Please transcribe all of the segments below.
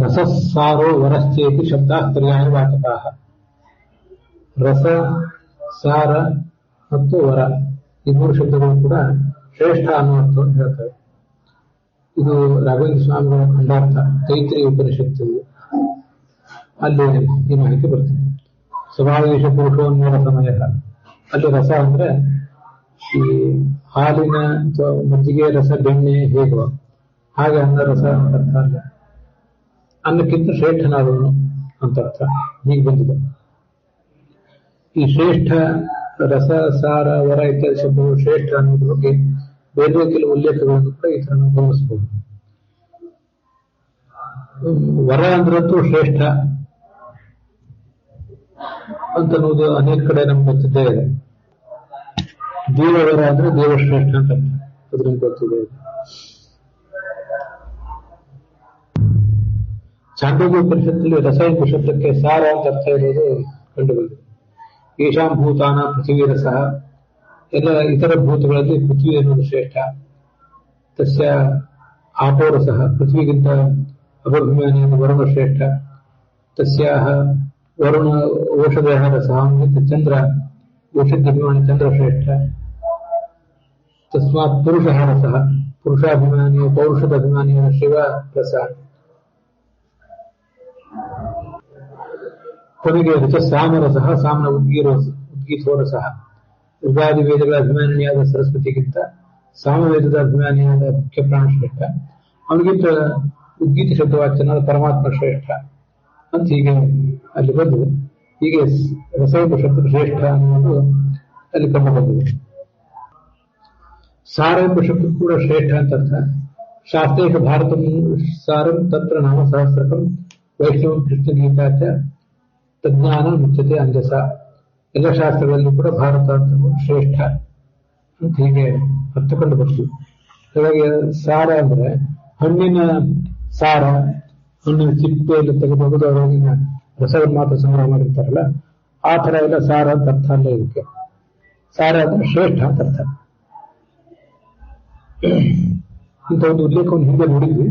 ರಸಸಾರೋ ವರಶ್ಚೇತಿ ಶಬ್ದಾಃ ಪರ್ಯಾಯವಾಚಕಾಃ. ರಸ, ಸಾರ ಮತ್ತು ವರ ಈ ಮೂರು ಶಬ್ದಗಳು ಕೂಡ ಶ್ರೇಷ್ಠ ಅನ್ನೋ ಅರ್ಥವನ್ನು ಹೇಳ್ತವೆ. ಇದು ರಾಘವೇಂದ್ರ ಸ್ವಾಮಿಗಳ ಖಂಡಾರ್ಥ ತೈತ್ರಿ ಉಪನಿಷತ್ತು. ಅಲ್ಲಿ ಈ ಮಾಹಿತಿ ಬರ್ತದೆ. ಸ್ವಭಾವೇಶ ಪುರುಷೋನ್ಮೂಲ ಸಮಯ. ಅಲ್ಲಿ ರಸ ಅಂದ್ರೆ ಈ ಹಾಲಿನ ಅಥವಾ ಮಜ್ಜಿಗೆ ರಸ, ಬೆಣ್ಣೆ ಹೇಗೋ ಹಾಗೆ ಅನ್ನ ರಸ ಅರ್ಥ ಅಲ್ಲ. ಅನ್ನಕ್ಕಿಂತ ಶ್ರೇಷ್ಠನಾದವನು ಅಂತ ಅರ್ಥ. ಹೀಗೆ ಬಂದಿದೆ. ಈ ಶ್ರೇಷ್ಠ ರಸ, ಸಾರ, ವರ ಇತ್ಯಾದಿ ಶಬ್ದಗಳು ಶ್ರೇಷ್ಠ ಅನ್ನೋದ್ರ ಬಗ್ಗೆ ಬೇರೆ ಕೆಲವು ಉಲ್ಲೇಖಗಳನ್ನು ಕೂಡ ಈ ತರ ನಾವು ಗಮನಿಸಬಹುದು. ವರ ಅಂದ್ರಂತೂ ಶ್ರೇಷ್ಠ ಅಂತನ್ನುವುದು ಅನೇಕ ಕಡೆ ನಮ್ಗೆ ಗೊತ್ತಿದ್ದೇ ಇದೆ. ದೇವವರ ಅಂದ್ರೆ ದೇವಶ್ರೇಷ್ಠ ಅಂತ ಅದು ನಮ್ಗೆ ಗೊತ್ತಿದೆ. ಚಾಂದೋಗ್ಯ ಉಪನಿಷತ್ತಲ್ಲಿ ರಸ ಎಂಬ ಶಬ್ದಕ್ಕೆ ಸಾರ ಅಂತ ಅರ್ಥ ಇರೋದು ಕಂಡುಬಂದಿದೆ. ಈಶಾಂ ಭೂತಾನ ಪೃಥ್ವಿ ರಸ. ಎಲ್ಲ ಇತರ ಭೂತಗಳಲ್ಲಿ ಪೃಥ್ವಿ ಎನ್ನುವುದು ಶ್ರೇಷ್ಠ. ತಸ್ಯ ಆಪೋ ರಸ. ಪೃಥ್ವಿಗಿಂತ ಅಪಭಿಮಾನಿ ವರುಣ ಶ್ರೇಷ್ಠ. ತಸ್ಯಾಹ ವರುಣ ಔಷಧ ರಸ. ಚಂದ್ರ ಔಷಧಾಭಿಮಾನಿ ಚಂದ್ರ ಶ್ರೇಷ್ಠ. ತಸ್ಮಾತ್ ಪುರುಷ ರಸ. ಪುರುಷಾಭಿಮಾನಿ ಪೌರುಷದ ಅಭಿಮಾನಿಯ ಶಿವ ರಸ. ಕೊನೆಗೆ ಋತಸಾಮರಸ. ಸಾಮನ ಉದ್ಗೀತೋ ರಸ. ಋಗಾದಿ ವೇದಗಳ ಅಭಿಮಾನಿಯಾದ ಸರಸ್ವತಿಗಿಂತ ಸಾಮವೇದದ ಅಭಿಮಾನಿಯಾದ ಮುಖ್ಯ ಪ್ರಾಣ ಶ್ರೇಷ್ಠ. ಅವನಿಗಿಂತ ಉದ್ಗೀತ ಶಬ್ದವಾಚ್ಯನಾದ ಪರಮಾತ್ಮ ಶ್ರೇಷ್ಠ ಅಂತ ಹೀಗೆ ಅಲ್ಲಿ ಬಂದಿದೆ. ಹೀಗೆ ರಸ ಎಂಬ ಶಬ್ದ ಶ್ರೇಷ್ಠ ಅನ್ನೋದು ಅಲ್ಲಿ ಕಂಡು ಬಂದಿದೆ. ಸಾರ ಎಂಬ ಶಬ್ದ ಕೂಡ ಶ್ರೇಷ್ಠ ಅಂತ ಅರ್ಥ. ಶಾಸ್ತ್ರೇಶ ಭಾರತ ಸಾರಂ ತತ್ರ ನಾಮ ಸಹಸ್ರಕಂ ವೈಷ್ಣವಂ ಕೃಷ್ಣ ಗೀತಾಚ ತಜ್ಞಾನ ಮುಚ್ಚತೆ ಅಂಜಸ. ಎಲ್ಲ ಶಾಸ್ತ್ರಗಳಲ್ಲಿ ಕೂಡ ಭಾರತ ಅಂತ ಶ್ರೇಷ್ಠ ಅಂತ ಹೀಗೆ ಅರ್ಥ ಕಂಡು ಬರ್ತೀವಿ. ಹಾಗಾಗಿ ಸಾರ ಅಂದ್ರೆ ಹಣ್ಣಿನ ಸಾರ, ಹಣ್ಣಿನ ಸಿಪ್ಪೆಯಲ್ಲಿ ತೆಗೆದು ಅವರೊಳಗಿನ ರಸವನ್ನು ಮಾತ್ರ ಸಂಗ್ರಹ ಮಾಡಿರ್ತಾರಲ್ಲ, ಆ ತರ ಎಲ್ಲ ಸಾರ ಅಂತ ಅರ್ಥ ಅಲ್ಲ ಇದಕ್ಕೆ. ಸಾರ ಅಂದ್ರೆ ಶ್ರೇಷ್ಠ ಅಂತ ಅರ್ಥ. ಇಂಥ ಒಂದು ಉಲ್ಲೇಖವನ್ನು ಹಿಂದೆ ನೋಡಿದ್ವಿ.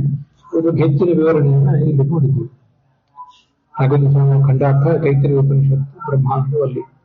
ಇದ್ರ ಹೆಚ್ಚಿನ ವಿವರಣೆಯನ್ನ ಇಲ್ಲಿ ನೋಡಿದ್ವಿ. ಹಾಗಾಗಿ ಖಂಡಾರ್ಥ ತೈತ್ರಿಯ ಉಪನಿಷತ್ತು ಬ್ರಹ್ಮಾಂಡ ಅಲ್ಲಿ